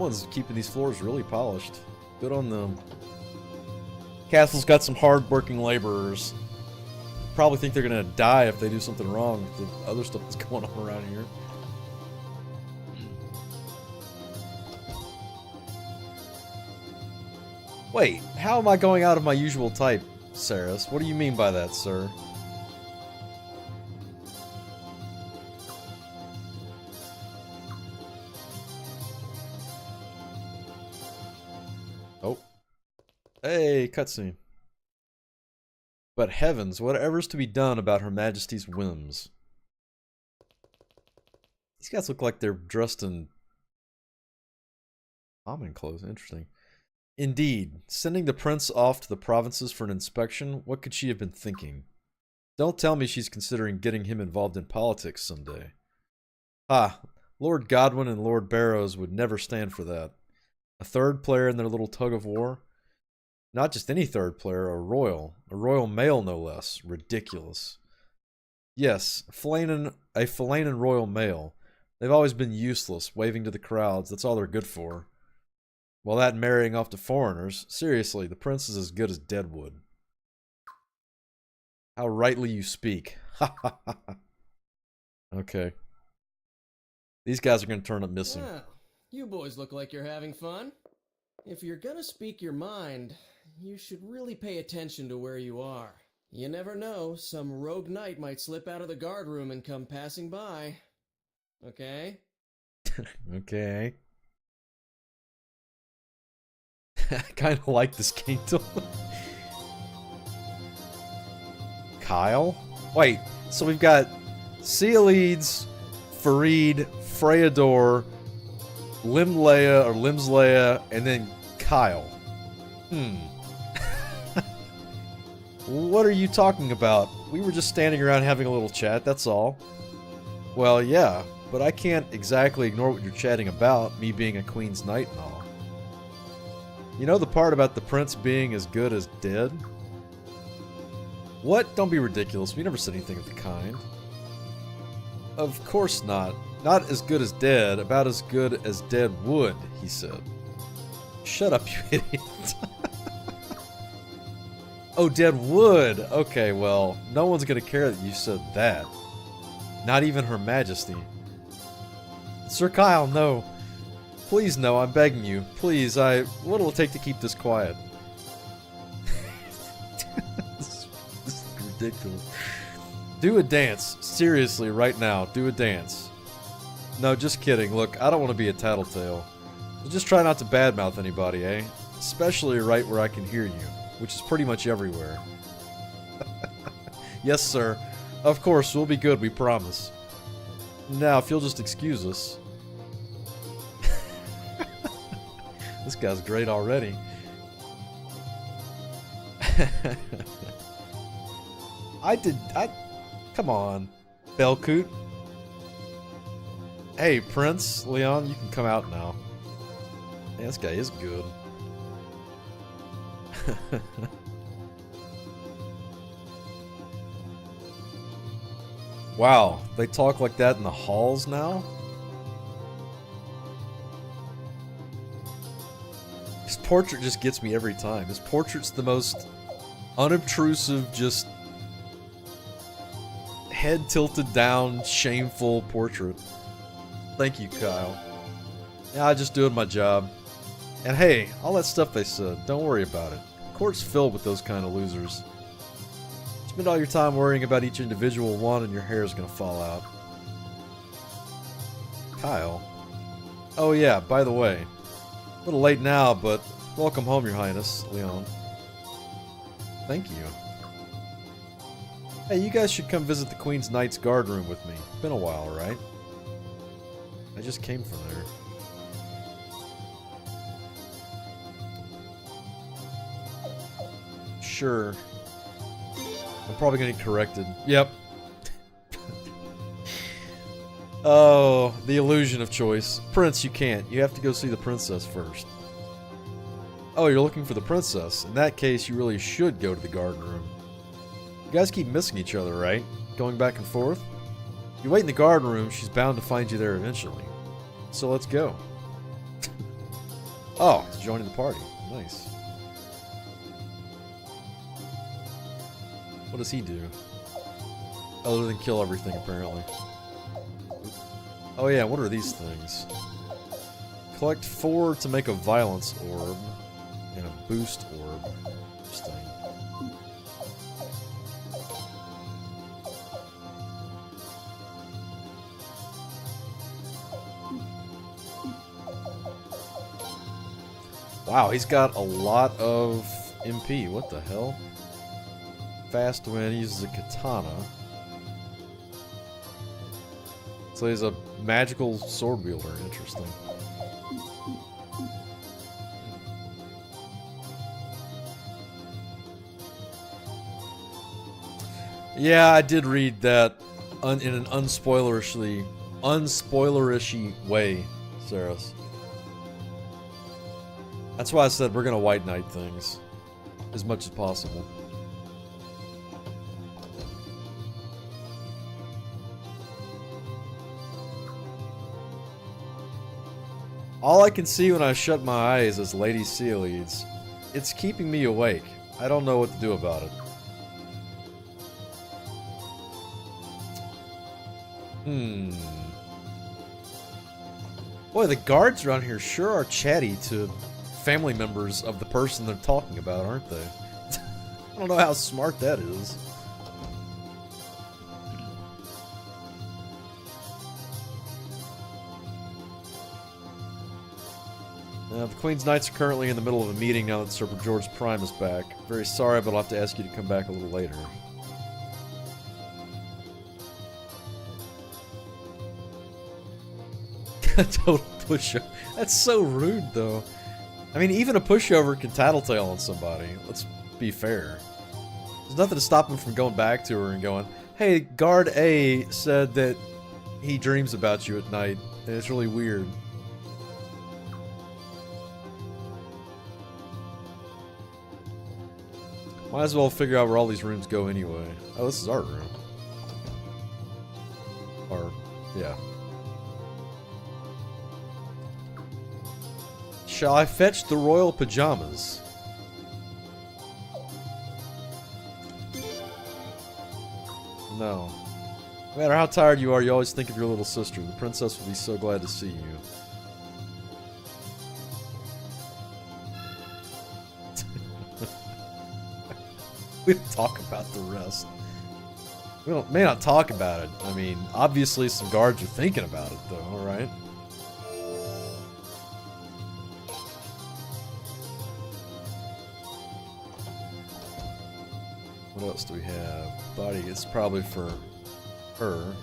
Someone's keeping these floors really polished. Good on them. Castle's got some hard-working laborers. Probably think they're gonna die if they do something wrong with the other stuff that's going on around here. Wait, how am I going out of my usual type, Saris? What do you mean by that, sir? Oh. Hey, cutscene. But heavens, whatever's to be done about Her Majesty's whims. These guys look like they're dressed in common clothes. Interesting. Indeed, sending the prince off to the provinces for an inspection, what could she have been thinking? Don't tell me she's considering getting him involved in politics someday. Ah, Lord Godwin and Lord Barrows would never stand for that. A third player in their little tug of war? Not just any third player, a royal male no less. Ridiculous. Yes, a Falanan royal male. They've always been useless, waving to the crowds, that's all they're good for. Well, that marrying off to foreigners, seriously, the prince is as good as deadwood. How rightly you speak. Ha ha ha. Okay. These guys are going to turn up missing. Well, you boys look like you're having fun. If you're gonna speak your mind, you should really pay attention to where you are. You never know, some rogue knight might slip out of the guard room and come passing by. Okay? Okay. I kind of like this kingdom. Kyle? Wait, so we've got Ceolides, Farid, Freydor, Limslea, and then Kyle. What are you talking about? We were just standing around having a little chat, that's all. Well, yeah, but I can't exactly ignore what you're chatting about, me being a queen's knight and all. You know the part about the prince being as good as dead? What? Don't be ridiculous. We never said anything of the kind. Of course not. Not as good as dead, about as good as dead would, he said. Shut up, you idiot. Oh, dead wood. Okay, well, no one's gonna care that you said that. Not even Her Majesty. Sir Kyle, no. Please, no, I'm begging you. Please, what'll it take to keep this quiet? This is ridiculous. Do a dance. Seriously, right now, do a dance. No, just kidding. Look, I don't want to be a tattletale. So just try not to badmouth anybody, eh? Especially right where I can hear you, which is pretty much everywhere. Yes, sir. Of course, we'll be good, we promise. Now, if you'll just excuse us. This guy's great already. Come on, Belcoot. Hey, Prince, Leon, you can come out now. Yeah, this guy is good. Wow, they talk like that in the halls now? His portrait just gets me every time. His portrait's the most unobtrusive, just head tilted down, shameful portrait. Thank you, Kyle. Yeah, I'm just doing my job. And hey, all that stuff they said, don't worry about it. Court's filled with those kind of losers. Spend all your time worrying about each individual one and your hair is gonna fall out. Kyle? Oh yeah, by the way. A little late now, but welcome home, Your Highness, Leon. Thank you. Hey, you guys should come visit the Queen's Knight's guard room with me. Been a while, right? I just came from there. Sure. I'm probably gonna get corrected. Yep. Oh, the illusion of choice. Prince, you can't. You have to go see the princess first. Oh, you're looking for the princess. In that case, you really should go to the garden room. You guys keep missing each other, right? Going back and forth? You wait in the garden room, she's bound to find you there eventually. So let's go. Oh, he's joining the party. Nice. What does he do? Other than kill everything, apparently. Oh yeah, what are these things? Collect 4 to make a violence orb. And a boost orb. Interesting. Wow, he's got a lot of MP. What the hell? Fast wind, he uses a katana. So he's a magical sword wielder. Interesting. Yeah, I did read that in an unspoilerishy way, Saras. That's why I said we're gonna white knight things as much as possible. All I can see when I shut my eyes is Lady Sealeeds. It's keeping me awake. I don't know what to do about it. Boy, the guards around here sure are chatty to family members of the person they're talking about, aren't they? I don't know how smart that is. The Queen's Knights are currently in the middle of a meeting now that Sir George Prime is back. Very sorry, but I'll have to ask you to come back a little later. Total pushover. That's so rude, though. I mean, even a pushover can tattletale on somebody. Let's be fair. There's nothing to stop him from going back to her and going, "Hey, guard A said that he dreams about you at night, and it's really weird." Might as well figure out where all these rooms go anyway. Oh, this is our room. Or, yeah. Shall I fetch the royal pajamas? No. No matter how tired you are, you always think of your little sister. The princess will be so glad to see you. We don't talk about the rest. We may not talk about it. I mean, obviously some guards are thinking about it, though, alright? What else do we have? Body, it's probably for her.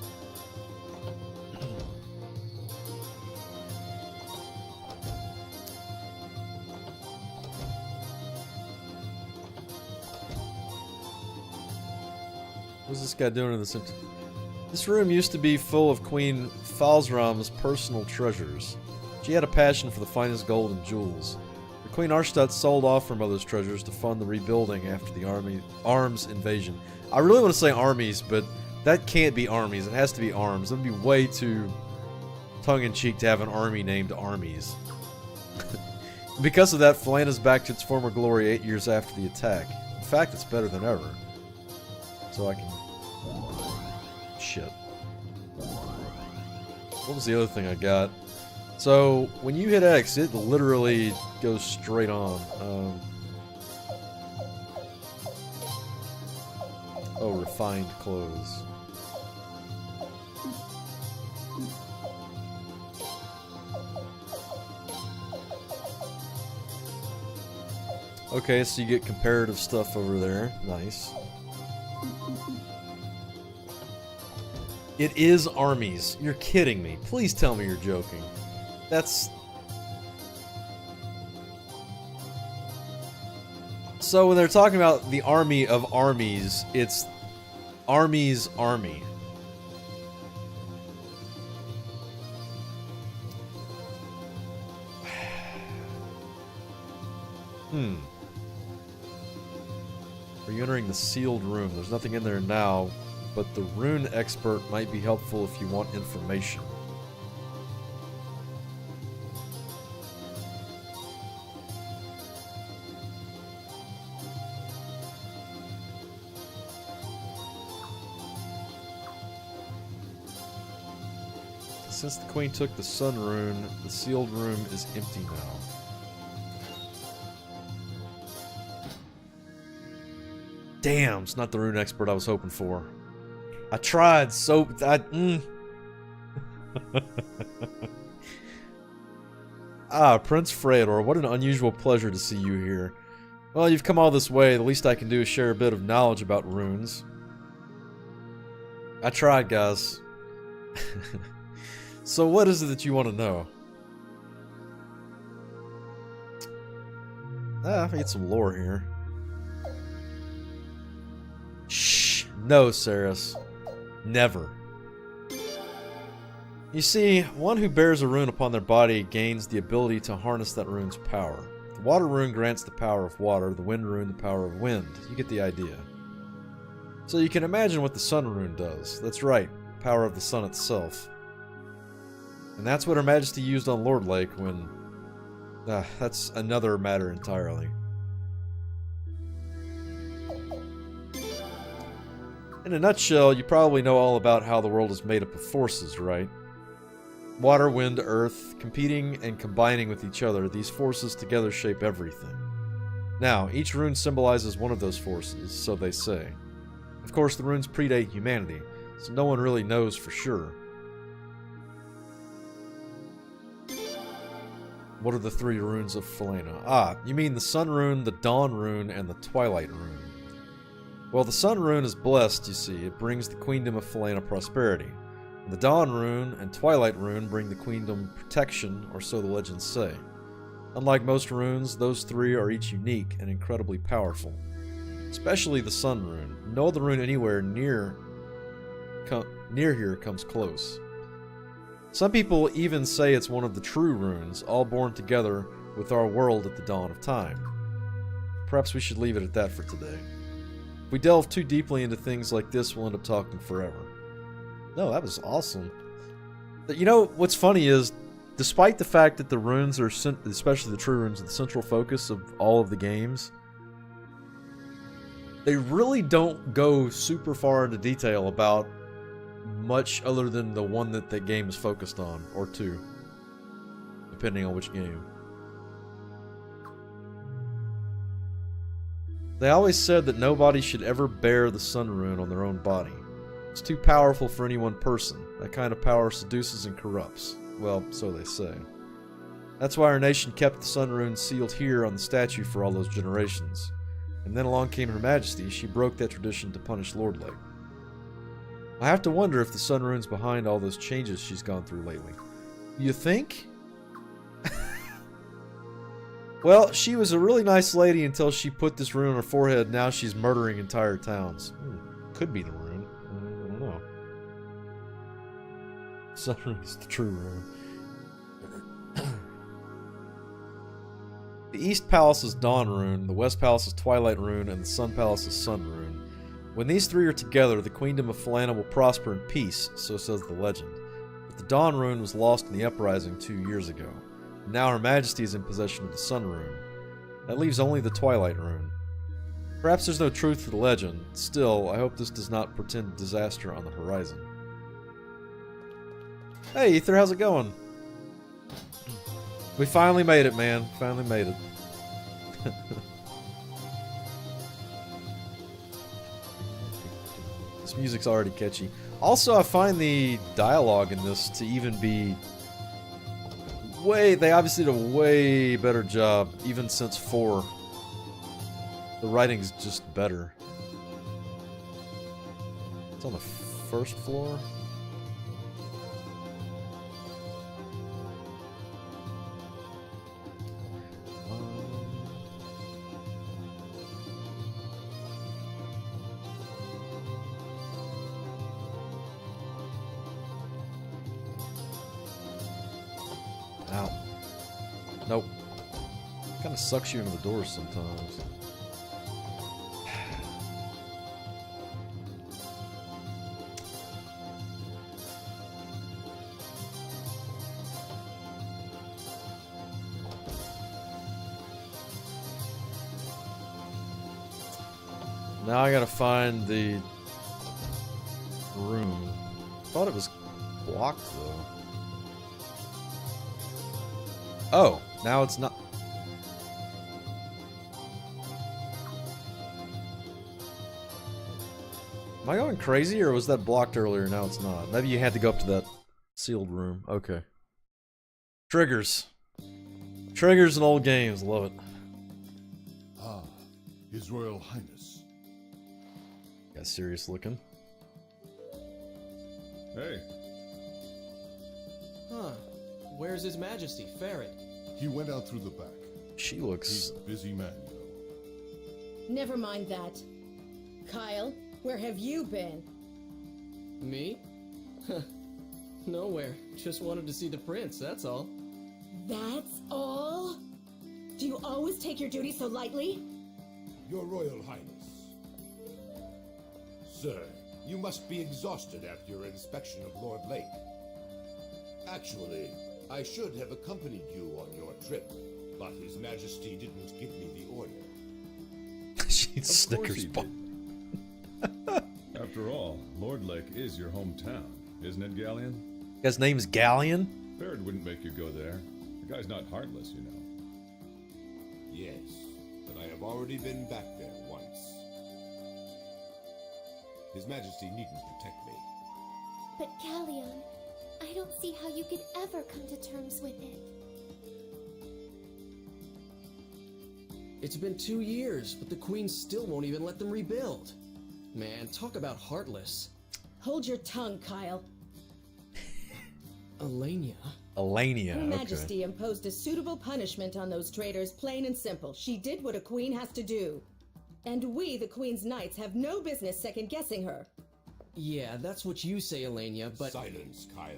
What's this guy doing in this? This room used to be full of Queen Falzram's personal treasures. She had a passion for the finest gold and jewels. The Queen Arstadt sold off her mother's treasures to fund the rebuilding after the arms invasion. I really want to say armies, but that can't be armies. It has to be arms. That would be way too tongue-in-cheek to have an army named Armies. Because of that, Philanda's back to its former glory 8 years after the attack. In fact, it's better than ever. So I can... Shit. What was the other thing I got? So, when you hit X, it literally goes straight on. Oh, refined clothes. Okay, so you get comparative stuff over there. Nice. It is armies. You're kidding me. Please tell me you're joking. That's... So when they're talking about the army of armies, it's Army's army. Are you entering the sealed room? There's nothing in there now, but the rune expert might be helpful if you want information. Since the queen took the sun rune, the sealed room is empty now. Damn, it's not the rune expert I was hoping for. I tried so... Prince Freydor, what an unusual pleasure to see you here. Well, you've come all this way, the least I can do is share a bit of knowledge about runes. I tried, guys. So what is it that you want to know? I get some lore here. Shh. No, Saris. Never. You see, one who bears a rune upon their body gains the ability to harness that rune's power. The water rune grants the power of water, the wind rune the power of wind. You get the idea. So you can imagine what the sun rune does. That's right, power of the sun itself. And that's what Her Majesty used on Lord Lake when... that's another matter entirely. In a nutshell, you probably know all about how the world is made up of forces, right? Water, wind, earth, competing and combining with each other, these forces together shape everything. Now, each rune symbolizes one of those forces, so they say. Of course, the runes predate humanity, so no one really knows for sure. What are the three runes of Falena? You mean the Sun Rune, the Dawn Rune, and the Twilight Rune. Well, the Sun Rune is blessed, you see. It brings the Queendom of Falena prosperity. The Dawn Rune and Twilight Rune bring the Queendom protection, or so the legends say. Unlike most runes, those three are each unique and incredibly powerful. Especially the Sun Rune. No other rune anywhere near here comes close. Some people even say it's one of the true runes, all born together with our world at the dawn of time. Perhaps we should leave it at that for today. If we delve too deeply into things like this, we'll end up talking forever. No, that was awesome. You know, what's funny is, despite the fact that the runes are, especially the true runes, are the central focus of all of the games, they really don't go super far into detail about much other than the one that the game is focused on, or two, depending on which game. They always said that nobody should ever bear the Sun Rune on their own body. It's too powerful for any one person. That kind of power seduces and corrupts. Well, so they say. That's why our nation kept the Sun Rune sealed here on the statue for all those generations. And then along came Her Majesty. She broke that tradition to punish Lord Lake. I have to wonder if the Sun Rune's behind all those changes she's gone through lately. You think? Well, she was a really nice lady until she put this rune on her forehead. Now she's murdering entire towns. Could be the rune. I don't know. Sun Rune is the true rune. The East Palace is Dawn Rune, the West Palace is Twilight Rune, and the Sun Palace is Sun Rune. When these three are together, the Queendom of Falena will prosper in peace, so says the legend. But the Dawn Rune was lost in the uprising 2 years ago. Now Her Majesty is in possession of the Sun Rune. That leaves only the Twilight Rune. Perhaps there's no truth to the legend. Still, I hope this does not portend disaster on the horizon. Hey, Ether, how's it going? We finally made it, man. Finally made it. This music's already catchy. Also, I find the dialogue in this to even be they obviously did a way better job, even since 4. The writing's just better. It's on the first floor. Ow. Nope. Kind of sucks you into the doors sometimes. Now I gotta find the room. Thought it was blocked though. Oh, now it's not. Am I going crazy, or was that blocked earlier? Now it's not. Maybe you had to go up to that sealed room. Okay. Triggers. Triggers in old games. Love it. Ah, His Royal Highness. Got serious looking. Hey, Huh. Where's His Majesty, Ferret? he went out through the back. She He's looks. a busy man, you know. Never mind that. Kyle, where have you been? Me? Nowhere. Just wanted to see the prince, that's all. That's all? Do you always take your duty so lightly? Your Royal Highness. Sir, you must be exhausted after your inspection of Lord Lake. Actually, I should have accompanied you on your trip, but His Majesty didn't give me the order. She's Of course Snickers he bar. did. After all, Lord Lake is your hometown, isn't it, Galleon? Guy's name is Galleon. Farrad wouldn't make you go there. The guy's not heartless, you know. Yes, but I have already been back there once. His Majesty needn't protect me. But Galleon, I don't see how you could ever come to terms with it. It's been 2 years, but the Queen still won't even let them rebuild. Man, talk about heartless. Hold your tongue, Kyle. Elenia? Elenia. Her Okay. Majesty imposed a suitable punishment on those traitors, plain and simple. She did what a queen has to do. And we, the Queen's Knights, have no business second-guessing her. Yeah, that's what you say, Elenia, but... Silence, Kyle.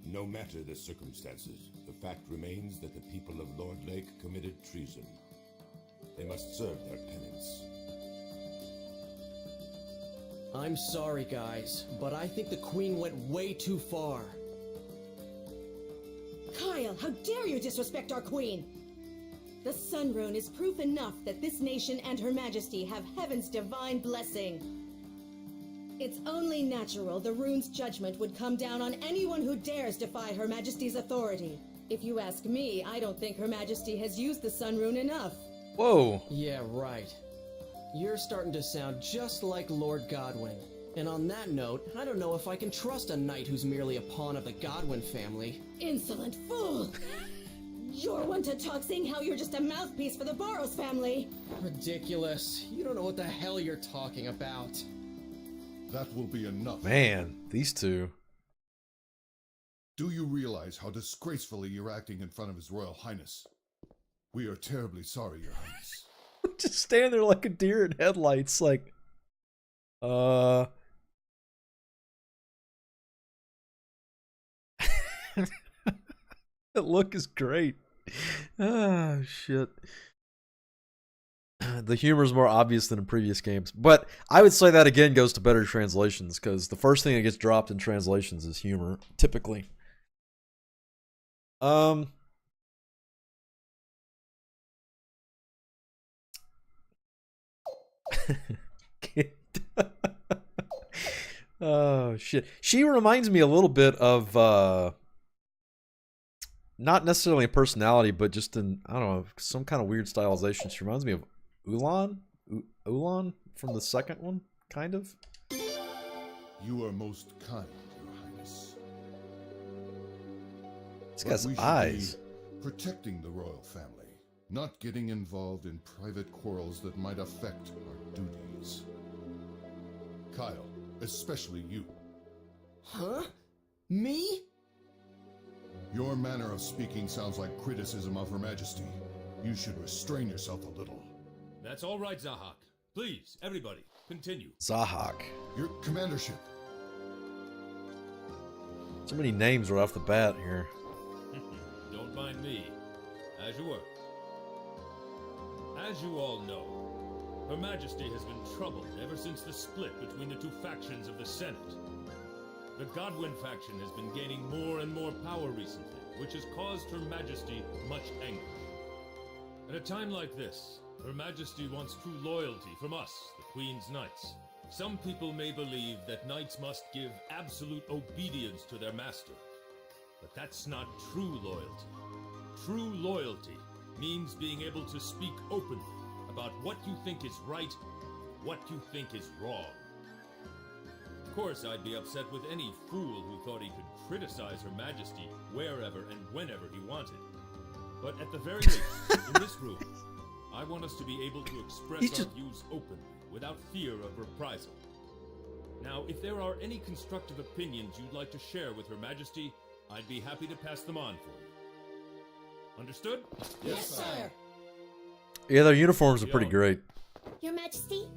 No matter the circumstances, the fact remains that the people of Lord Lake committed treason. They must serve their penance. I'm sorry, guys, but I think the Queen went way too far. Kyle, how dare you disrespect our queen? The Sun Rune is proof enough that this nation and Her Majesty have heaven's divine blessing. It's only natural the rune's judgment would come down on anyone who dares defy Her Majesty's authority. If you ask me, I don't think Her Majesty has used the Sun Rune enough. Whoa. Yeah, right. You're starting to sound just like Lord Godwin. And on that note, I don't know if I can trust a knight who's merely a pawn of the Godwin family. Insolent fool! You're one to talk saying how you're just a mouthpiece for the Barrows family. Ridiculous. You don't know what the hell you're talking about. That will be enough. Man, these two. Do you realize how disgracefully you're acting in front of His Royal Highness? We are terribly sorry, Your Highness. Just stand there like a deer in headlights, like, that look is great. Ah, shit. The humor is more obvious than in previous games, but I would say that again goes to better translations, because the first thing that gets dropped in translations is humor, typically. Oh shit. She reminds me a little bit of not necessarily a personality, but just in, I don't know, some kind of weird stylization. She reminds me of Ulan? Ulan from the second one, kind of. You are most kind, Your Highness. This But guy's we should eyes. be protecting the royal family, not getting involved in private quarrels that might affect our duties. Kyle, especially you. Huh? Me? Your manner of speaking sounds like criticism of Her Majesty. You should restrain yourself a little. That's all right, Zahak. Please, everybody, continue. Zahak. Your commandership. So many names right off the bat here. Don't mind me. As you were. As you all know, Her Majesty has been troubled ever since the split between the two factions of the Senate. The Godwin faction has been gaining more and more power recently, which has caused Her Majesty much anger. At a time like this, Her Majesty wants true loyalty from us, the Queen's Knights. Some people may believe that knights must give absolute obedience to their master. But that's not true loyalty. True loyalty means being able to speak openly about what you think is right, what you think is wrong. Of course, I'd be upset with any fool who thought he could criticize Her Majesty wherever and whenever he wanted. But at the very least, in this room, I want us to be able to express our views openly, without fear of reprisal. Now, if there are any constructive opinions you'd like to share with Her Majesty, I'd be happy to pass them on for you. Understood? Yes, sire. Yeah, their uniforms are pretty great. Your Majesty?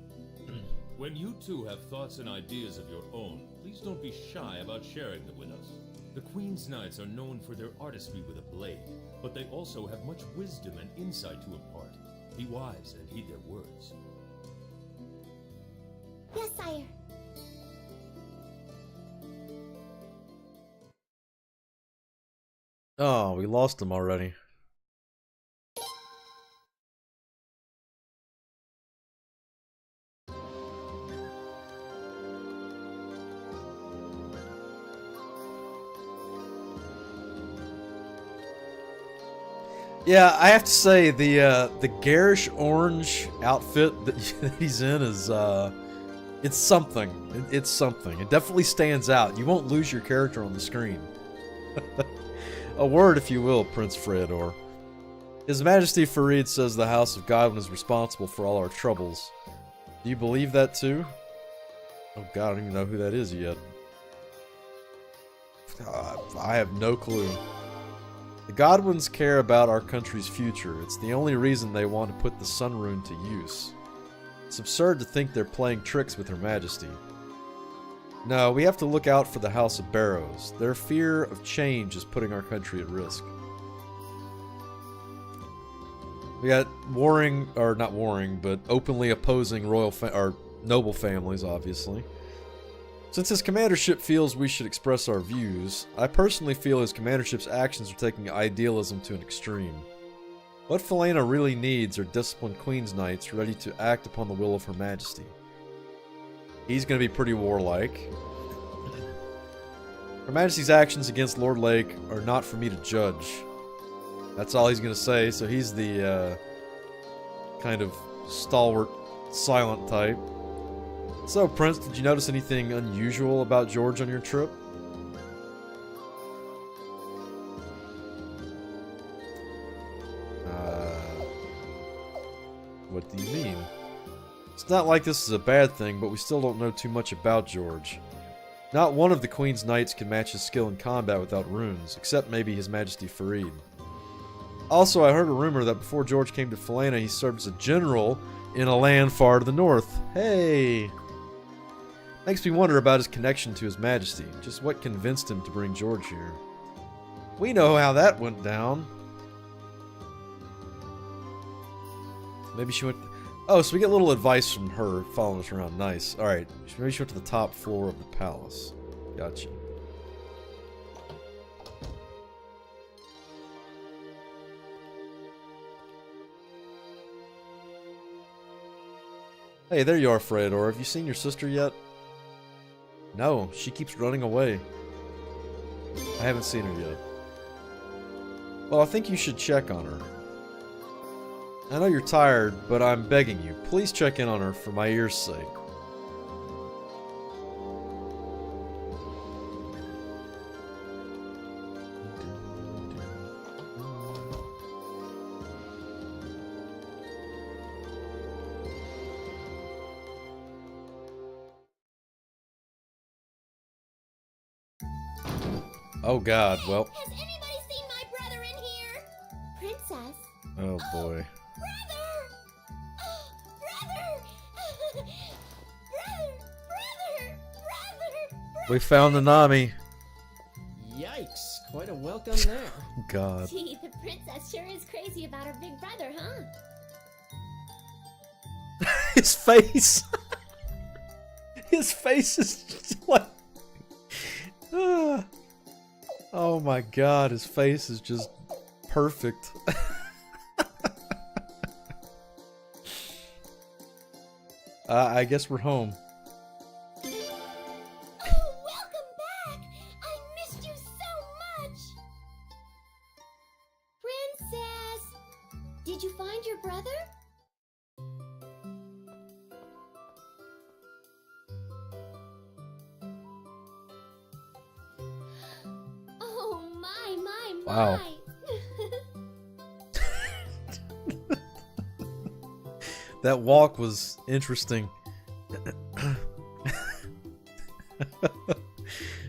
When you two have thoughts and ideas of your own, please don't be shy about sharing them with us. The Queen's Knights are known for their artistry with a blade, but they also have much wisdom and insight to impart. Be wise and heed their words. Yes, sire. Oh, we lost him already. Yeah, I have to say the garish orange outfit that he's in is it's something. It's something. It definitely stands out. You won't lose your character on the screen. A word, if you will, Prince Freydor. His Majesty Farid says the House of Godwin is responsible for all our troubles. Do you believe that too? Oh God, I don't even know who that is yet. I have no clue. The Godwins care about our country's future. It's the only reason they want to put the Sun Rune to use. It's absurd to think they're playing tricks with Her Majesty. No, we have to look out for the House of Barrows. Their fear of change is putting our country at risk. We got warring, or not warring, but openly opposing or noble families, obviously. Since his commandership feels we should express our views, I personally feel his commandership's actions are taking idealism to an extreme. What Felena really needs are disciplined Queen's Knights ready to act upon the will of Her Majesty. He's going to be pretty warlike. Her Majesty's actions against Lord Lake are not for me to judge. That's all he's going to say, so he's the kind of stalwart, silent type. So, Prince, did you notice anything unusual about George on your trip? What do you mean? It's not like this is a bad thing, but we still don't know too much about George. Not one of the Queen's Knights can match his skill in combat without runes, except maybe His Majesty Farid. Also, I heard a rumor that before George came to Felena, he served as a general in a land far to the north. Hey! Makes me wonder about his connection to His Majesty. Just what convinced him to bring George here. We know how that went down. Maybe she went... Oh, so we get a little advice from her following us around. Nice. Alright, maybe she went to the top floor of the palace. Gotcha. Hey, there you are, Freydor. Have you seen your sister yet? No, she keeps running away. I haven't seen her yet. Well, I think you should check on her. I know you're tired, but I'm begging you, please check in on her for my ear's sake. Oh God, well. Has anybody seen my brother in here? Princess? Oh boy. Brother! Brother! Brother! We found the Nami. Yikes, quite a welcome there. God. Gee, the princess sure is crazy about her big brother, huh? His face. His face is just like... Oh my God, his face is just perfect. I guess we're home. Oh, welcome back! I missed you so much! Did you find your brother? Oh my. Wow. That walk was interesting.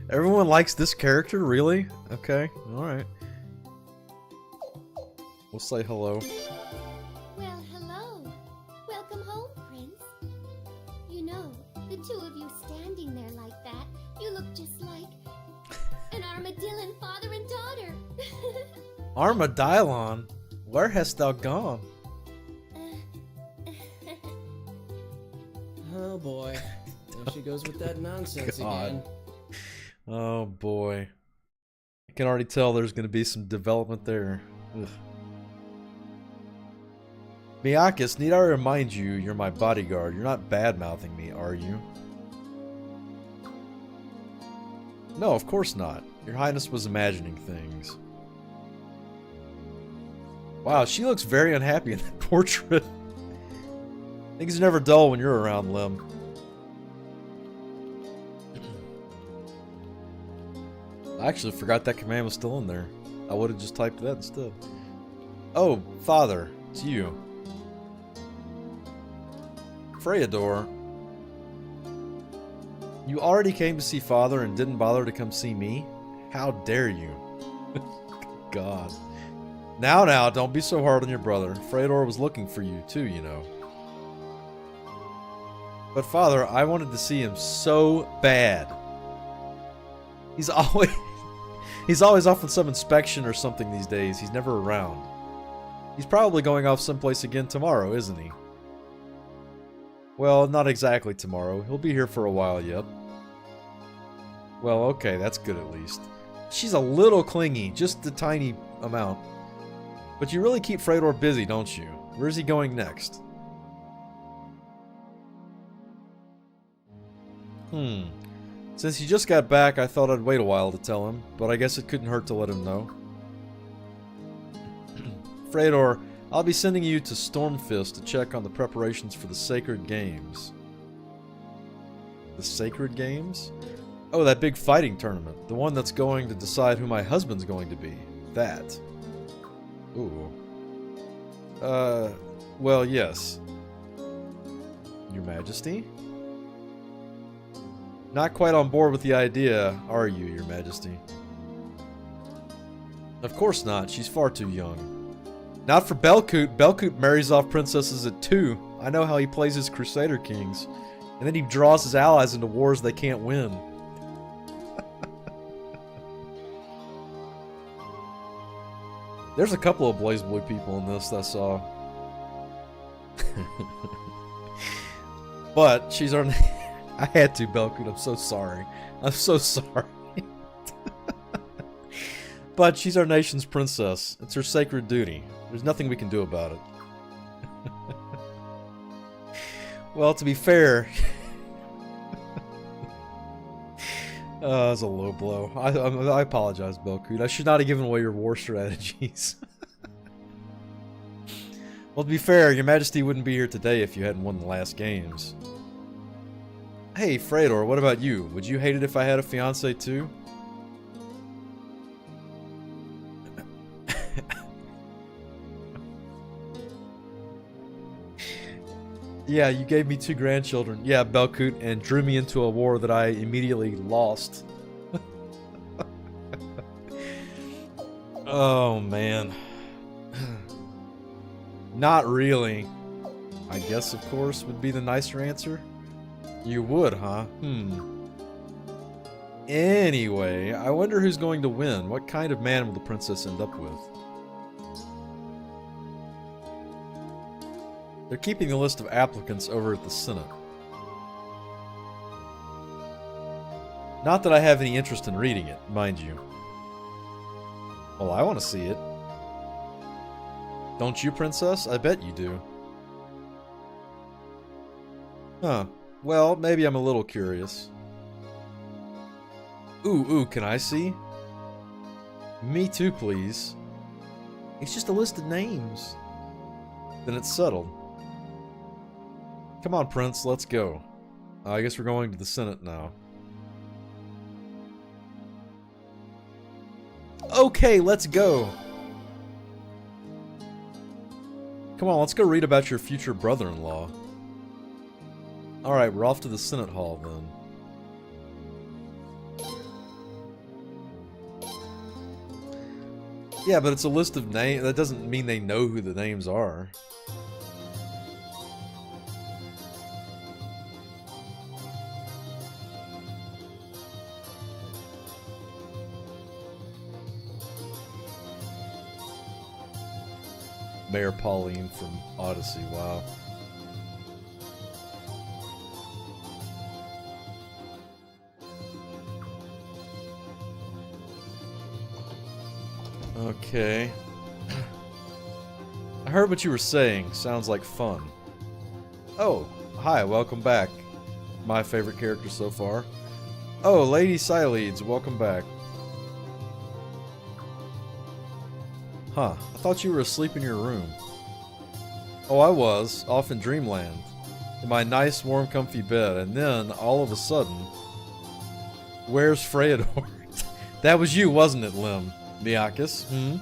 Everyone likes this character, really? Okay, alright. We'll say hello. Well, hello. Welcome home, Prince. You know, the two of you standing there like that, you look just like an armadillo father and daughter. Armadilon? Where hast thou gone? Oh boy. There she goes with that nonsense God. again. Oh boy. I can already tell there's going to be some development there. Ugh. Miyakis, need I remind you, you're my bodyguard. You're not bad-mouthing me, are you? No, of course not. Your Highness was imagining things. Wow, she looks very unhappy in that portrait. Things are never dull when you're around, Lim. I actually forgot that command was still in there. I would have just typed that instead. Oh, Father, it's you. Freydor. You already came to see Father and didn't bother to come see me? How dare you? God. Now, don't be so hard on your brother. Freydor was looking for you too, you know. But Father, I wanted to see him so bad. He's always off on some inspection or something these days. He's never around. He's probably going off someplace again tomorrow, isn't he? Well, not exactly tomorrow. He'll be here for a while yet. Well, okay, that's good at least. She's a little clingy, just a tiny amount. But you really keep Freydor busy, don't you? Where's he going next? Since he just got back, I thought I'd wait a while to tell him, but I guess it couldn't hurt to let him know. Freydor, I'll be sending you to Stormfist to check on the preparations for the Sacred Games. The Sacred Games? Oh, that big fighting tournament. The one that's going to decide who my husband's going to be. That. Ooh. Well, yes. Your Majesty? Not quite on board with the idea, are you, Your Majesty? Of course not. She's far too young. Not for Belkut. Belkut marries off princesses at 2. I know how he plays his Crusader Kings. And then he draws his allies into wars they can't win. There's a couple of Blaze Boy people in this that I saw. But she's our... I had to, Belkut. I'm so sorry. I'm so sorry. But she's our nation's princess. It's her sacred duty. There's nothing we can do about it. Well, to be fair... that's a low blow. I apologize, Belkut. I should not have given away your war strategies. Well, to be fair, Your Majesty wouldn't be here today if you hadn't won the last games. Hey, Freydor, what about you? Would you hate it if I had a fiance too? Yeah, you gave me 2 grandchildren. Yeah, Belkut, and drew me into a war that I immediately lost. Oh, man. Not really. I guess, of course, would be the nicer answer. You would, huh? Anyway, I wonder who's going to win. What kind of man will the princess end up with? They're keeping a list of applicants over at the Senate. Not that I have any interest in reading it, mind you. Well, I want to see it. Don't you, Princess? I bet you do. Huh. Well, maybe I'm a little curious. Ooh, can I see? Me too, please. It's just a list of names. Then it's settled. Come on, Prince, let's go. I guess we're going to the Senate now. Okay, let's go. Come on, let's go read about your future brother-in-law. Alright, we're off to the Senate Hall then. Yeah, but it's a list of names. That doesn't mean they know who the names are. Mayor Pauline from Odyssey, wow. Okay. I heard what you were saying. Sounds like fun. Oh, hi, welcome back. My favorite character so far. Oh, Lady Siledes, welcome back. Huh, I thought you were asleep in your room. Oh, I was, off in Dreamland. In my nice, warm, comfy bed, and then, all of a sudden... Where's Freydor? That was you, wasn't it, Lim? Miakis, hmm?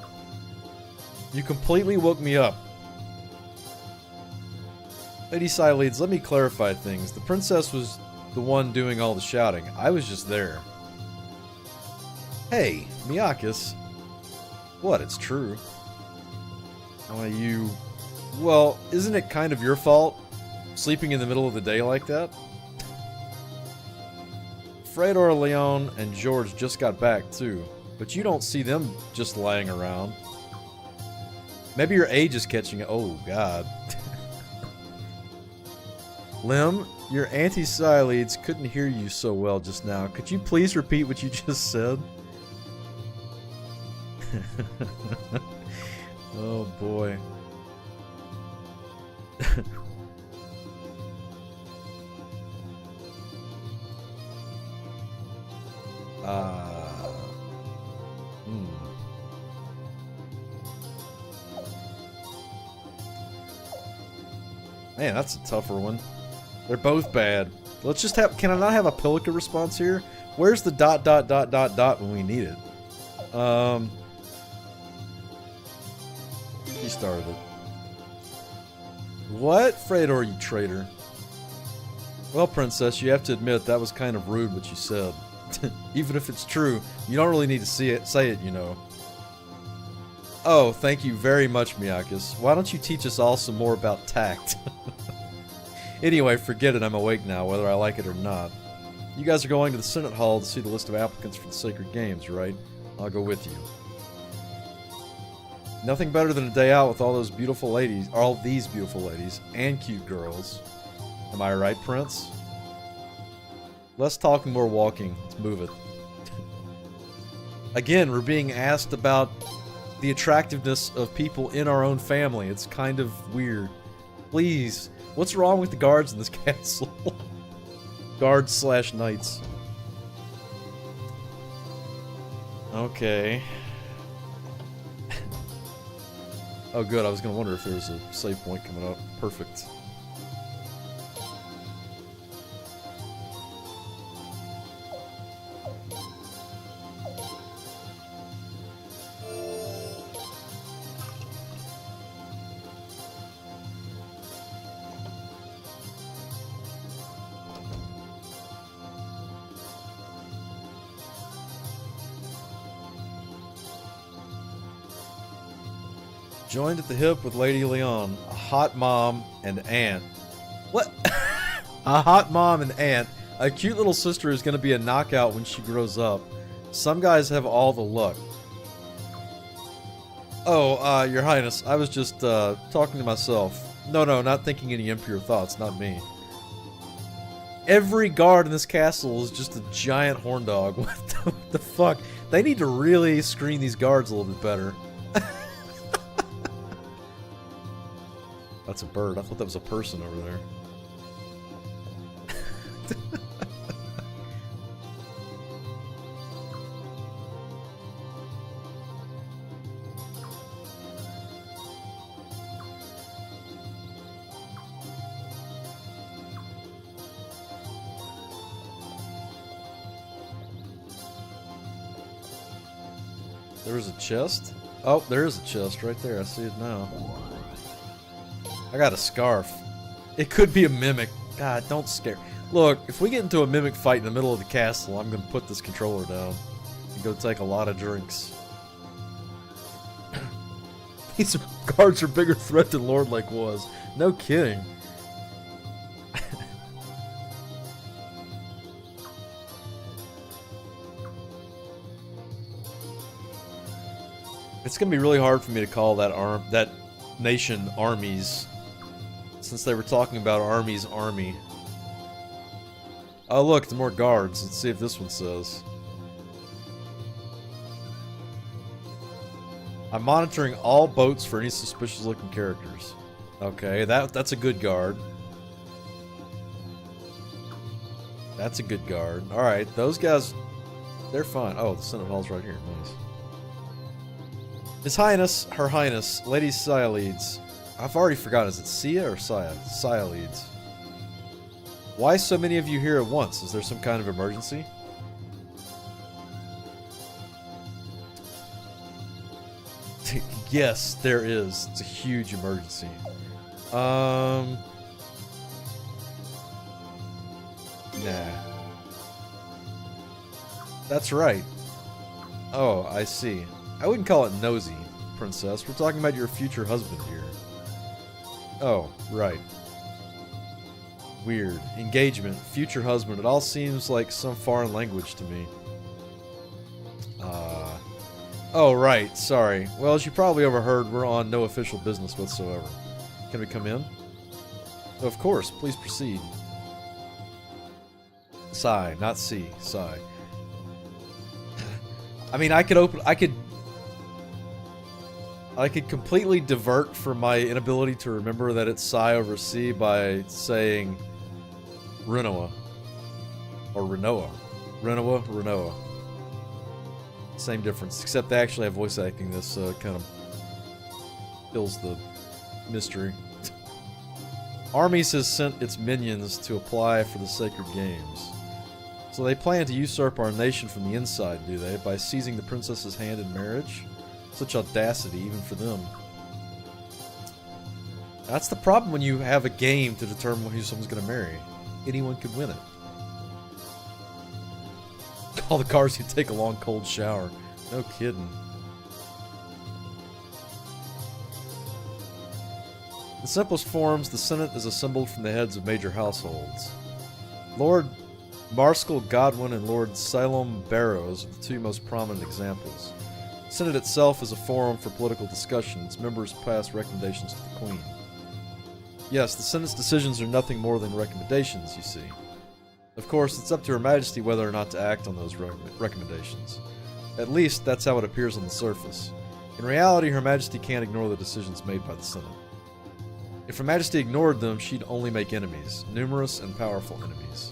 You completely woke me up. Lady Siledes, let me clarify things. The princess was the one doing all the shouting. I was just there. Hey, Miakis. What, it's true. Well, isn't it kind of your fault? Sleeping in the middle of the day like that? Freydor, Leon, and George just got back, too. But you don't see them just lying around. Maybe your age is catching it. Oh, God. Lim, your Auntie Siledes couldn't hear you so well just now. Could you please repeat what you just said? Oh, boy. Man, that's a tougher one. They're both bad. Let's just have... Can I not have a Pelica response here? Where's the ... when we need it? He started it. What? Freydor, you traitor. Well, Princess, you have to admit that was kind of rude what you said. Even if it's true, you don't really need to say it, you know. Oh, thank you very much, Miakis. Why don't you teach us all some more about tact? Anyway, forget it, I'm awake now, whether I like it or not. You guys are going to the Senate Hall to see the list of applicants for the Sacred Games, right? I'll go with you. Nothing better than a day out with all those beautiful ladies, all these beautiful ladies, and cute girls. Am I right, Prince? Less talking, more walking. Let's move it. Again, we're being asked about the attractiveness of people in our own family. It's kind of weird. Please, what's wrong with the guards in this castle? Guards/knights. Okay. Oh good, I was gonna wonder if there was a save point coming up. Perfect. Joined at the hip with Lady Leon, a hot mom and aunt. What? A hot mom and aunt. A cute little sister is going to be a knockout when she grows up. Some guys have all the luck. Oh, Your Highness, I was just talking to myself. No, not thinking any impure thoughts, not me. Every guard in this castle is just a giant horn dog. What the fuck? They need to really screen these guards a little bit better. That's a bird. I thought that was a person over there. There was a chest? Oh, there is a chest right there. I see it now. I got a scarf. It could be a mimic. God, don't scare. Look, if we get into a mimic fight in the middle of the castle, I'm gonna put this controller down and go take a lot of drinks. These guards are a bigger threat than Lord Lake was. No kidding. It's gonna be really hard for me to call that nation armies, since they were talking about army's army. Oh look, the more guards. Let's see if this one says. I'm monitoring all boats for any suspicious looking characters. Okay, that's a good guard. That's a good guard. Alright, those guys, they're fine. Oh, the Senate Hall's right here. Nice. His Highness, Her Highness, Lady Sialeeds. I've already forgotten, is it Sia or Sia? Sialeeds. Why so many of you here at once? Is there some kind of emergency? Yes, there is. It's a huge emergency. Nah. That's right. Oh, I see. I wouldn't call it nosy, Princess. We're talking about your future husband here. Oh, right. Weird. Engagement, future husband. It all seems like some foreign language to me. Oh, right. Sorry. Well, as you probably overheard, we're on no official business whatsoever. Can we come in? Of course. Please proceed. Sigh, not see. Sigh. I mean, I could completely divert from my inability to remember that it's Sigh over C by saying Renoa. Or Renoa. Renoa. Same difference, except they actually have voice acting this, so it kind of fills the mystery. Armies has sent its minions to apply for the sacred games. So they plan to usurp our nation from the inside, do they? By seizing the princess's hand in marriage? Such audacity, even for them. That's the problem when you have a game to determine who someone's going to marry. Anyone could win it. All the cars can take a long cold shower. No kidding. In simplest forms, the Senate is assembled from the heads of major households. Lord Marskal Godwin and Lord Salom Barrows are the two most prominent examples. The Senate itself is a forum for political discussion. Its members pass recommendations to the Queen. Yes, the Senate's decisions are nothing more than recommendations, you see. Of course, it's up to Her Majesty whether or not to act on those recommendations. At least, that's how it appears on the surface. In reality, Her Majesty can't ignore the decisions made by the Senate. If Her Majesty ignored them, she'd only make enemies. Numerous and powerful enemies.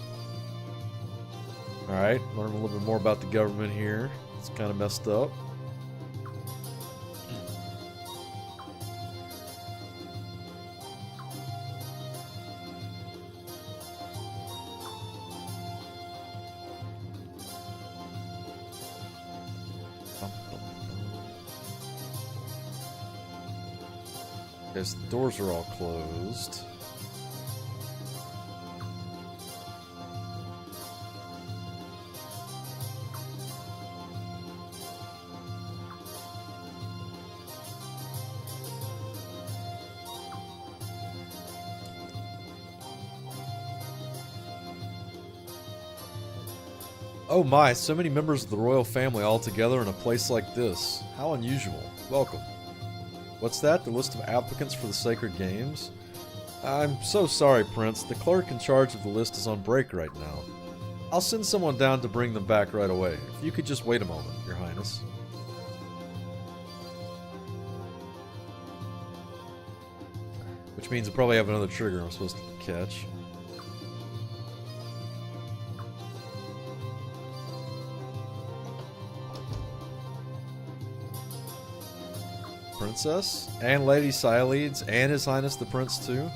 Alright, learn a little bit more about the government here. It's kind of messed up. Yes, the doors are all closed. Oh my, so many members of the royal family all together in a place like this. How unusual. Welcome. What's that? The list of applicants for the Sacred Games? I'm so sorry, Prince. The clerk in charge of the list is on break right now. I'll send someone down to bring them back right away. If you could just wait a moment, Your Highness. Which means I probably have another trigger I'm supposed to catch. Princess? And Lady Sialeeds? And His Highness the Prince too?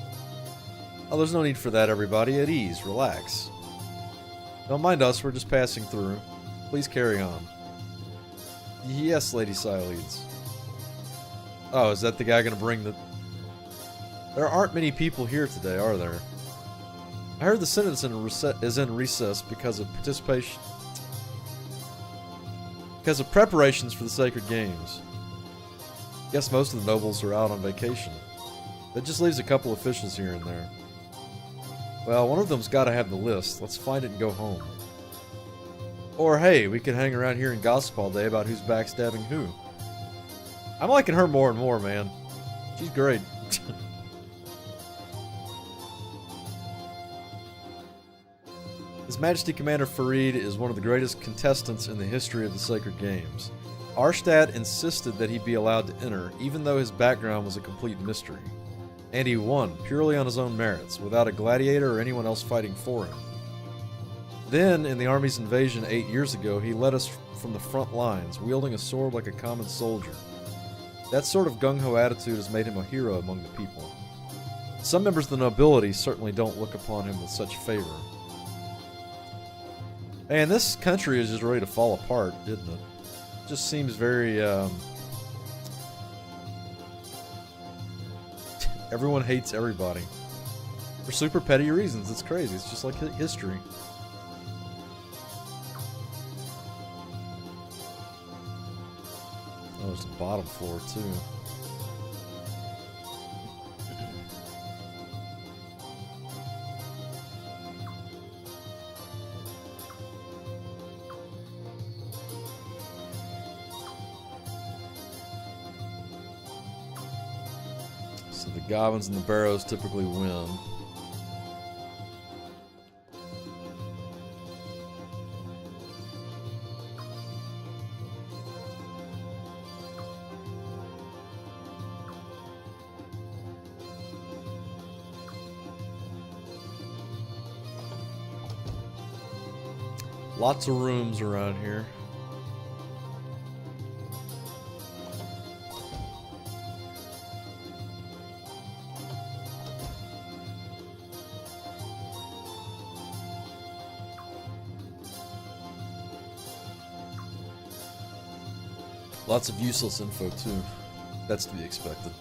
Oh, there's no need for that, everybody. At ease. Relax. Don't mind us, we're just passing through. Please carry on. Yes, Lady Siledes. Oh, is that the guy gonna bring the... There aren't many people here today, are there? I heard the Senate is in recess because of participation... Because of preparations for the Sacred Games. Guess most of the nobles are out on vacation. That just leaves a couple officials here and there. Well, one of them's gotta have the list. Let's find it and go home. Or hey, we could hang around here and gossip all day about who's backstabbing who. I'm liking her more and more, man. She's great. His Majesty Commander Farid is one of the greatest contestants in the history of the Sacred Games. Arstad insisted that he be allowed to enter, even though his background was a complete mystery. And he won, purely on his own merits, without a gladiator or anyone else fighting for him. Then, in the army's invasion 8 years ago, he led us from the front lines, wielding a sword like a common soldier. That sort of gung-ho attitude has made him a hero among the people. Some members of the nobility certainly don't look upon him with such favor. And this country is just ready to fall apart, isn't it? Just seems very, everyone hates everybody. For super petty reasons. It's crazy. It's just like history. Oh, there's the bottom floor, too. So the goblins and the barrows typically win. Lots of rooms around here. Lots of useless info too. That's to be expected.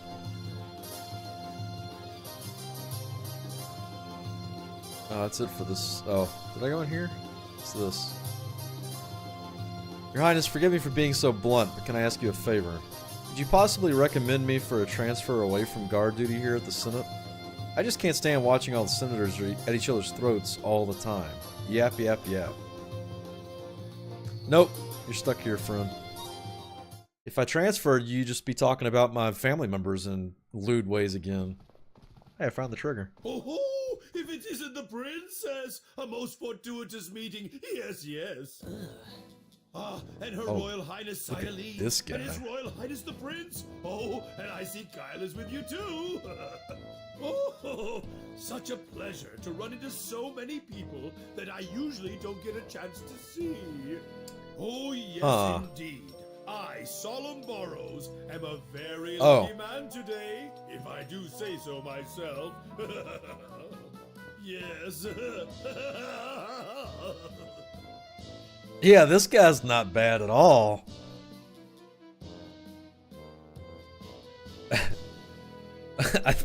That's it for this. Oh, did I go in here? What's this? Your Highness, forgive me for being so blunt, but can I ask you a favor? Could you possibly recommend me for a transfer away from guard duty here at the Senate? I just can't stand watching all the senators at each other's throats all the time. Yap, yap, yap. Nope, you're stuck here, friend. If I transferred, you'd just be talking about my family members in lewd ways again. Hey, I found the trigger. Oh, if it isn't the princess! A most fortuitous meeting. Yes, yes. And her Royal Highness look at Sialeed. this guy. And His Royal Highness the Prince. Oh, and I see Kyle is with you too. Oh, such a pleasure to run into so many people that I usually don't get a chance to see. Oh, yes, indeed. I, Solemn Burrows, am a very lucky man today, if I do say so myself. Yes. Yeah, this guy's not bad at all.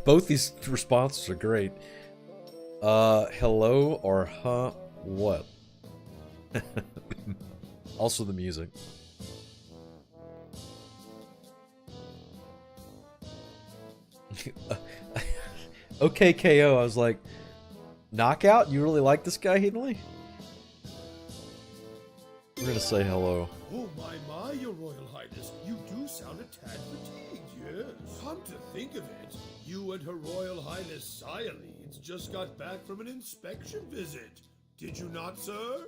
Both these responses are great. Hello or huh? What? Also the music. Okay, KO. I was like, knockout? You really like this guy, Heavenly? We're gonna say hello. Oh my, Your Royal Highness, you do sound a tad fatigued, yes. Come to think of it, you and Her Royal Highness Sialeeds just got back from an inspection visit. Did you not, sir?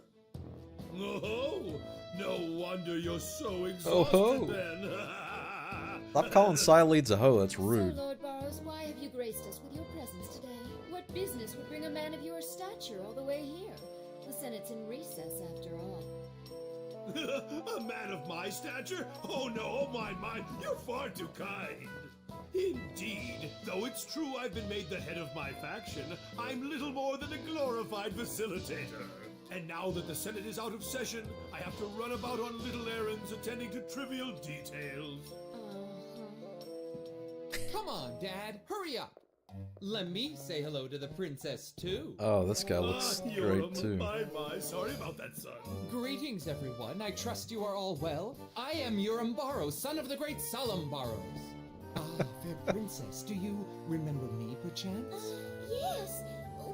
Oh, no wonder you're so exhausted then. Stop calling Sialeeds a hoe, that's rude. So, Lord Burrows, why have you graced us with your presence today? What business would bring a man of your stature all the way here? The Senate's in recess, after all. A man of my stature? Oh no, my, you're far too kind. Indeed, though it's true I've been made the head of my faction, I'm little more than a glorified facilitator. And now that the Senate is out of session, I have to run about on little errands attending to trivial details. Come on, Dad, hurry up. Let me say hello to the princess, too. Oh, this guy looks great too. Bye-bye. Sorry about that, son. Greetings, everyone. I trust you are all well. I am Urambaro, son of the great Salambaros. Ah, fair princess, do you remember me, perchance? Yes.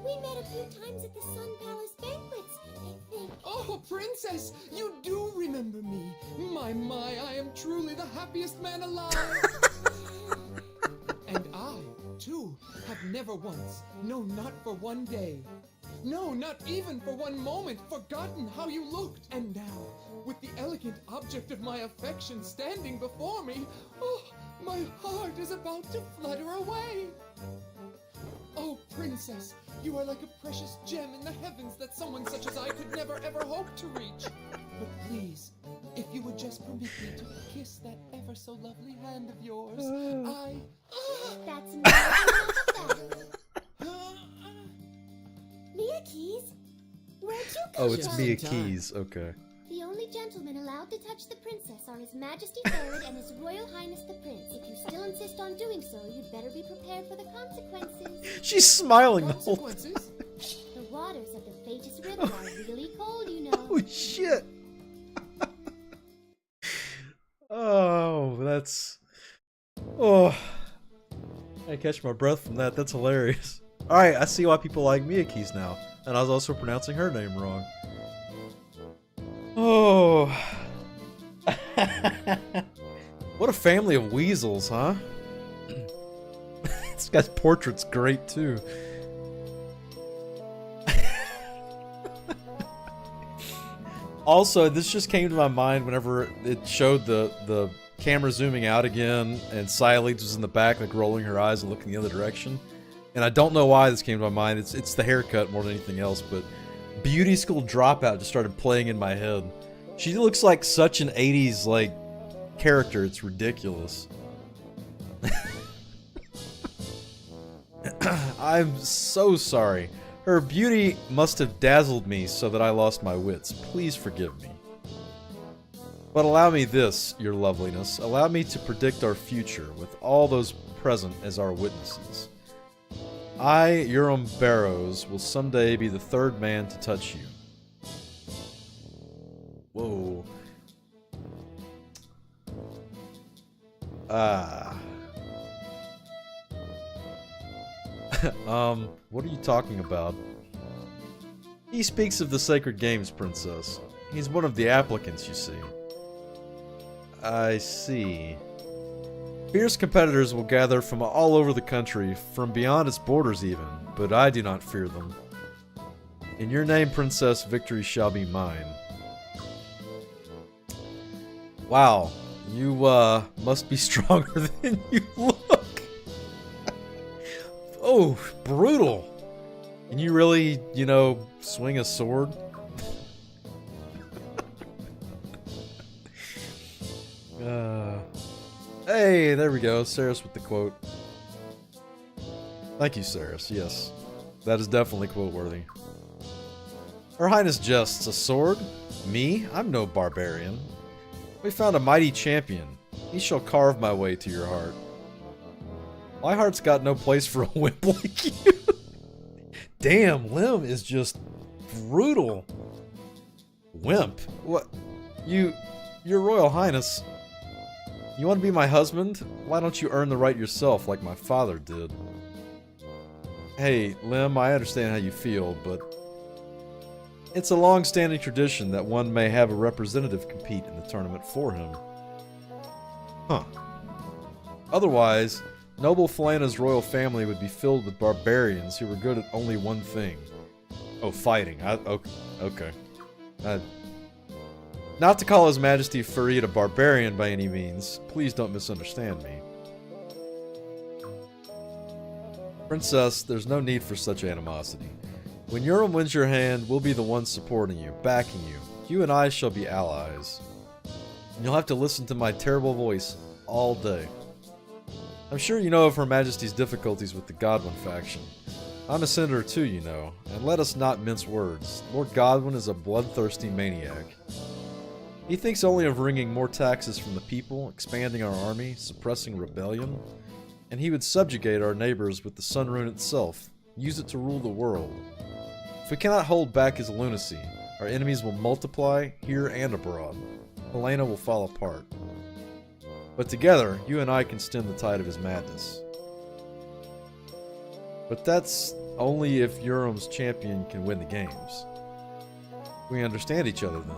We met a few times at the Sun Palace banquets, I think. Oh, princess, you do remember me. My, I am truly the happiest man alive. And I, too, have never once, no, not for one day, no, not even for one moment, forgotten how you looked. And now, with the elegant object of my affection standing before me, oh, my heart is about to flutter away. Oh, princess, you are like a precious gem in the heavens that someone such as I could never ever hope to reach. But please, if you would just permit me to kiss that ever so lovely hand of yours, That's not Mia Keys? Where'd you come Oh, it's from? Mia Keys. Okay. The only gentlemen allowed to touch the princess are His Majesty III and His Royal Highness the Prince. If you still insist on doing so, you'd better be prepared for the consequences. She's smiling the whole time. consequences? The waters of the Fatus River are really cold, you know. Oh shit. Oh, that's. Oh. I catch my breath from that. That's hilarious. Alright, I see why people like Mia Keys now. And I was also pronouncing her name wrong. Oh. What a family of weasels, huh? This guy's portrait's great too. Also, this just came to my mind whenever it showed the camera zooming out again and Sialeeds was in the back like rolling her eyes and looking the other direction. And I don't know why this came to my mind. It's the haircut more than anything else, but Beauty School Dropout just started playing in my head. She looks like such an 80s like character. It's ridiculous. I'm so sorry. Her beauty must have dazzled me so that I lost my wits. Please forgive me. But allow me this, your loveliness. Allow me to predict our future with all those present as our witnesses. I, Urim Barrows, will someday be the third man to touch you. Whoa. What are you talking about? He speaks of the sacred games, princess. He's one of the applicants, you see. I see. Fierce competitors will gather from all over the country, from beyond its borders even, but I do not fear them. In your name, princess, victory shall be mine. Wow, you, must be stronger than you look. Oh, brutal. Can you really, you know, swing a sword? Hey, there we go. Saris with the quote. Thank you, Saris. Yes, that is definitely quote-worthy. Her Highness jests. A sword? Me? I'm no barbarian. We found a mighty champion. He shall carve my way to your heart. My heart's got no place for a wimp like you. Damn, Lim is just brutal. Wimp? What? Your Royal Highness. You want to be my husband? Why don't you earn the right yourself like my father did? Hey, Lim, I understand how you feel, but it's a long-standing tradition that one may have a representative compete in the tournament for him. Huh. Otherwise, noble Philana's royal family would be filled with barbarians who were good at only one thing. Oh, fighting. Okay. Not to call His Majesty Farid a barbarian by any means. Please don't misunderstand me. Princess, there's no need for such animosity. When Urim wins your hand, we'll be the ones supporting you, backing you. You and I shall be allies. And you'll have to listen to my terrible voice all day. I'm sure you know of Her Majesty's difficulties with the Godwin faction. I'm a senator too, you know, and let us not mince words. Lord Godwin is a bloodthirsty maniac. He thinks only of wringing more taxes from the people, expanding our army, suppressing rebellion, and he would subjugate our neighbors with the Sun Rune itself, use it to rule the world. If we cannot hold back his lunacy, our enemies will multiply here and abroad. Helena will fall apart. But together, you and I can stem the tide of his madness. But that's only if Urim's champion can win the games. We understand each other then.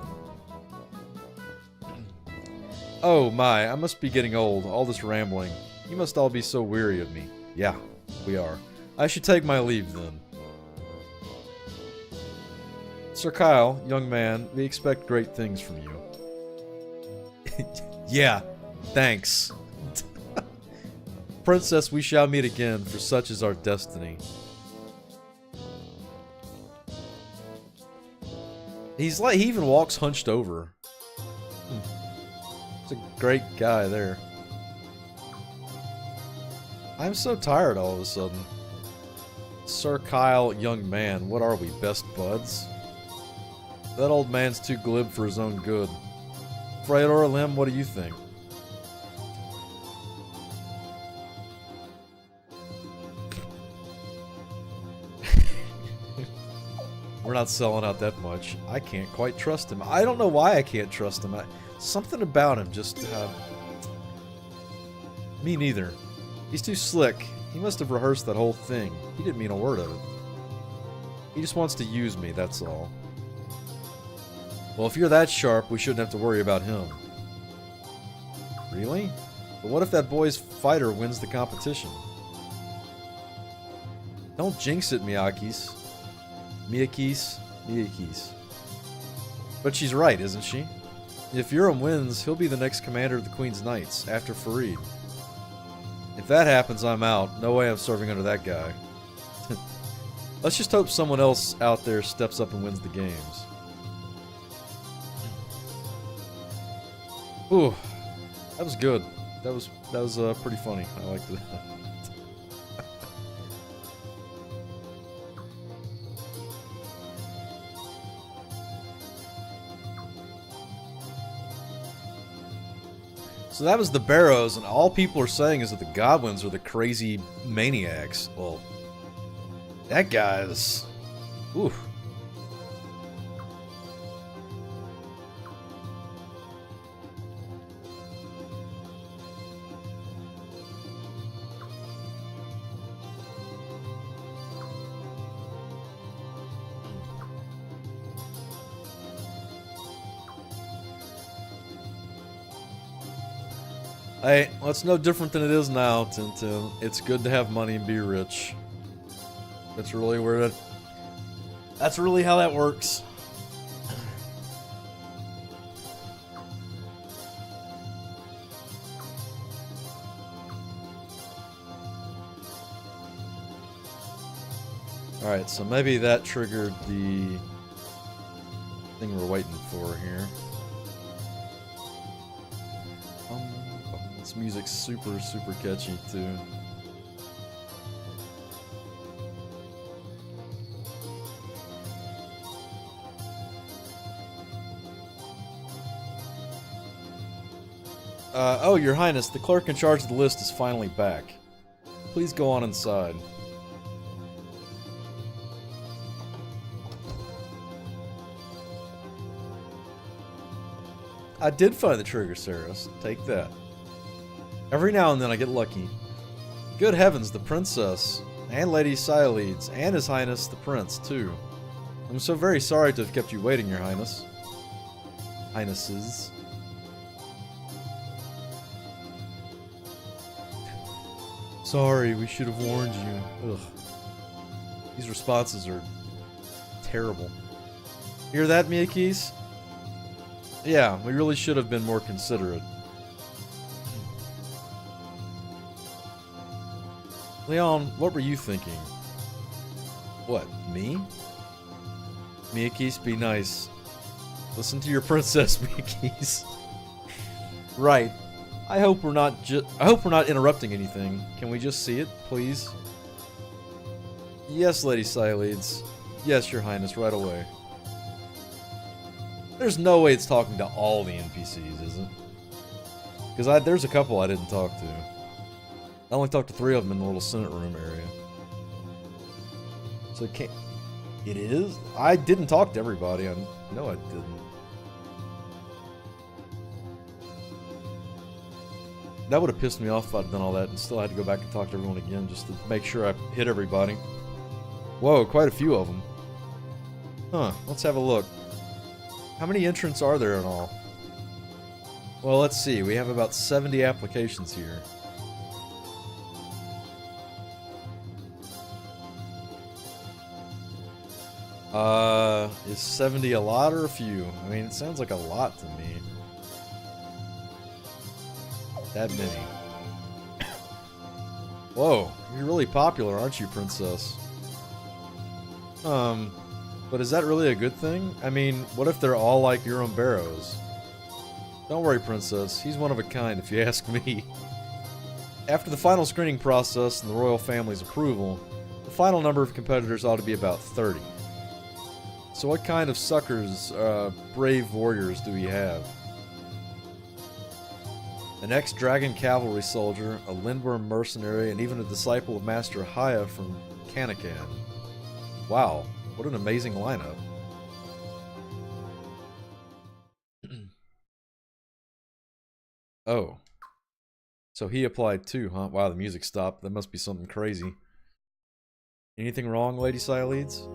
Oh my, I must be getting old, all this rambling. You must all be so weary of me. Yeah, we are. I should take my leave then. Sir Kyle, young man, we expect great things from you. Yeah, thanks. Princess, we shall meet again, for such is our destiny. He even walks hunched over. It's a great guy there. I'm so tired all of a sudden. Sir Kyle, young man, what are we, best buds? That old man's too glib for his own good. Freydor Lim, what do you think? We're not selling out that much. I can't quite trust him. I don't know why I can't trust him. Something about him just... me neither. He's too slick. He must have rehearsed that whole thing. He didn't mean a word of it. He just wants to use me, that's all. Well, if you're that sharp, we shouldn't have to worry about him. Really? But what if that boy's fighter wins the competition? Don't jinx it, Miyakis. Miyakis. But she's right, isn't she? If Urim wins, he'll be the next commander of the Queen's Knights, after Farid. If that happens, I'm out. No way I'm serving under that guy. Let's just hope someone else out there steps up and wins the games. Ooh, that was good. That was pretty funny. I liked it. So that was the Barrows, and all people are saying is that the Godwins are the crazy maniacs. Well, that guy's... oof. Hey, well, it's no different than it is now, Tintin. It's good to have money and be rich. That's really where that... that's really how that works. Alright, so maybe that triggered the thing we're waiting for here. This music's super catchy too. Oh, Your Highness, the clerk in charge of the list is finally back. Please go on inside. I did find the trigger, Saris. Take that. Every now and then I get lucky. Good heavens, the princess, and Lady Cyledes, and His Highness the Prince, too. I'm so very sorry to have kept you waiting, Your Highness. Highnesses. Sorry, we should have warned you. Ugh. These responses are terrible. Hear that, Miyakis? Yeah, we really should have been more considerate. Leon, what were you thinking? What, me? Miyakis, be nice. Listen to your princess, Miyakis. Right. I hope we're not interrupting anything. Can we just see it, please? Yes, Lady Sileads. Yes, Your Highness, right away. There's no way it's talking to all the NPCs, is it? Because there's a couple I didn't talk to. I only talked to 3 of them in the little Senate room area. So it can't... It is? I didn't talk to everybody. I know I didn't. That would have pissed me off if I'd done all that and still had to go back and talk to everyone again just to make sure I hit everybody. Whoa, quite a few of them. Huh, let's have a look. How many entrants are there in all? Well, let's see. We have about 70 applications here. Is 70 a lot or a few? I mean, it sounds like a lot to me. That many. Whoa, you're really popular, aren't you, Princess? But is that really a good thing? I mean, what if they're all like Euron Barrows? Don't worry, Princess. He's one of a kind, if you ask me. After the final screening process and the royal family's approval, the final number of competitors ought to be about 30. So what kind of suckers, brave warriors do we have? An ex-dragon cavalry soldier, a Lindworm mercenary, and even a disciple of Master Haya from Kanakan. Wow, what an amazing lineup. Oh. So he applied too, huh? Wow, the music stopped. That must be something crazy. Anything wrong, Lady Sileads?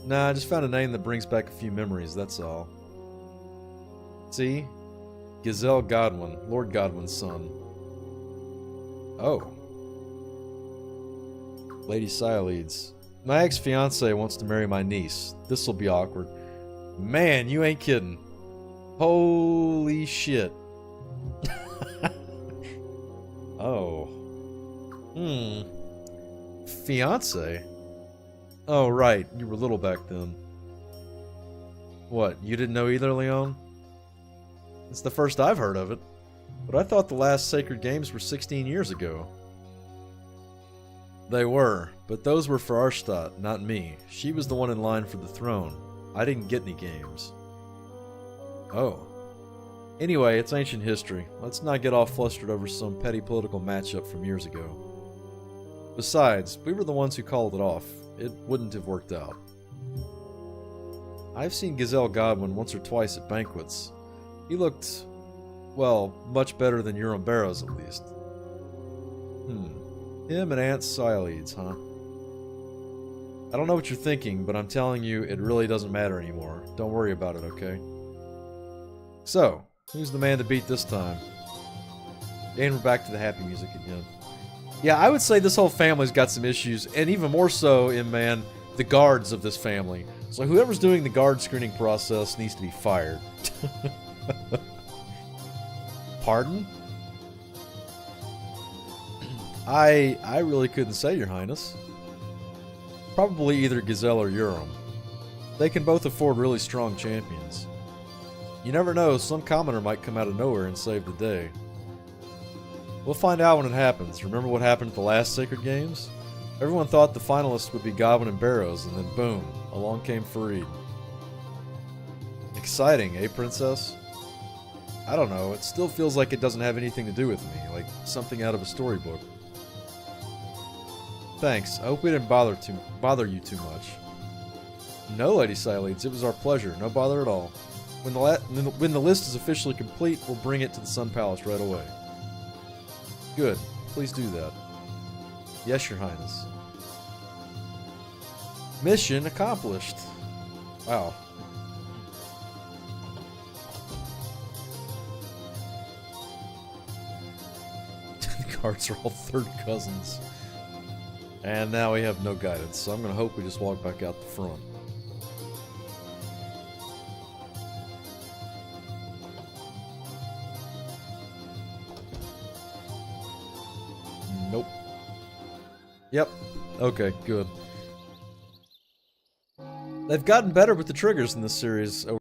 Nah, I just found a name that brings back a few memories, that's all. See? Gazelle Godwin, Lord Godwin's son. Oh. Lady Sileads. My ex-fiance wants to marry my niece. This'll be awkward. Man, you ain't kidding. Holy shit. Oh. Fiance? Oh, right. You were little back then. What, you didn't know either, Leon? It's the first I've heard of it. But I thought the last Sacred Games were 16 years ago. They were, but those were for Arstadt, not me. She was the one in line for the throne. I didn't get any games. Oh. Anyway, it's ancient history. Let's not get all flustered over some petty political matchup from years ago. Besides, we were the ones who called it off. It wouldn't have worked out. I've seen Gazelle Godwin once or twice at banquets. He looked, well, much better than Euron Barrows at least. Him and Aunt Sileads, huh? I don't know what you're thinking, but I'm telling you, it really doesn't matter anymore. Don't worry about it, okay? So, who's the man to beat this time? And we're back to the happy music again. Yeah, I would say this whole family's got some issues, and even more so in, man, the guards of this family. So whoever's doing the guard screening process needs to be fired. Pardon? I really couldn't say, Your Highness. Probably either Gazelle or Euron. They can both afford really strong champions. You never know, some commoner might come out of nowhere and save the day. We'll find out when it happens. Remember what happened at the last Sacred Games? Everyone thought the finalists would be Godwin and Barrows, and then boom, along came Farid. Exciting, eh, Princess? I don't know, it still feels like it doesn't have anything to do with me, like something out of a storybook. Thanks, I hope we didn't bother you too much. No, Lady Sileads, it was our pleasure, no bother at all. When the list is officially complete, we'll bring it to the Sun Palace right away. Good, please do that. Yes, Your Highness. Mission accomplished. Wow. The guards are all third cousins. And now we have no guidance, so I'm gonna hope we just walk back out the front. Nope. Yep. Okay, good. They've gotten better with the triggers in this series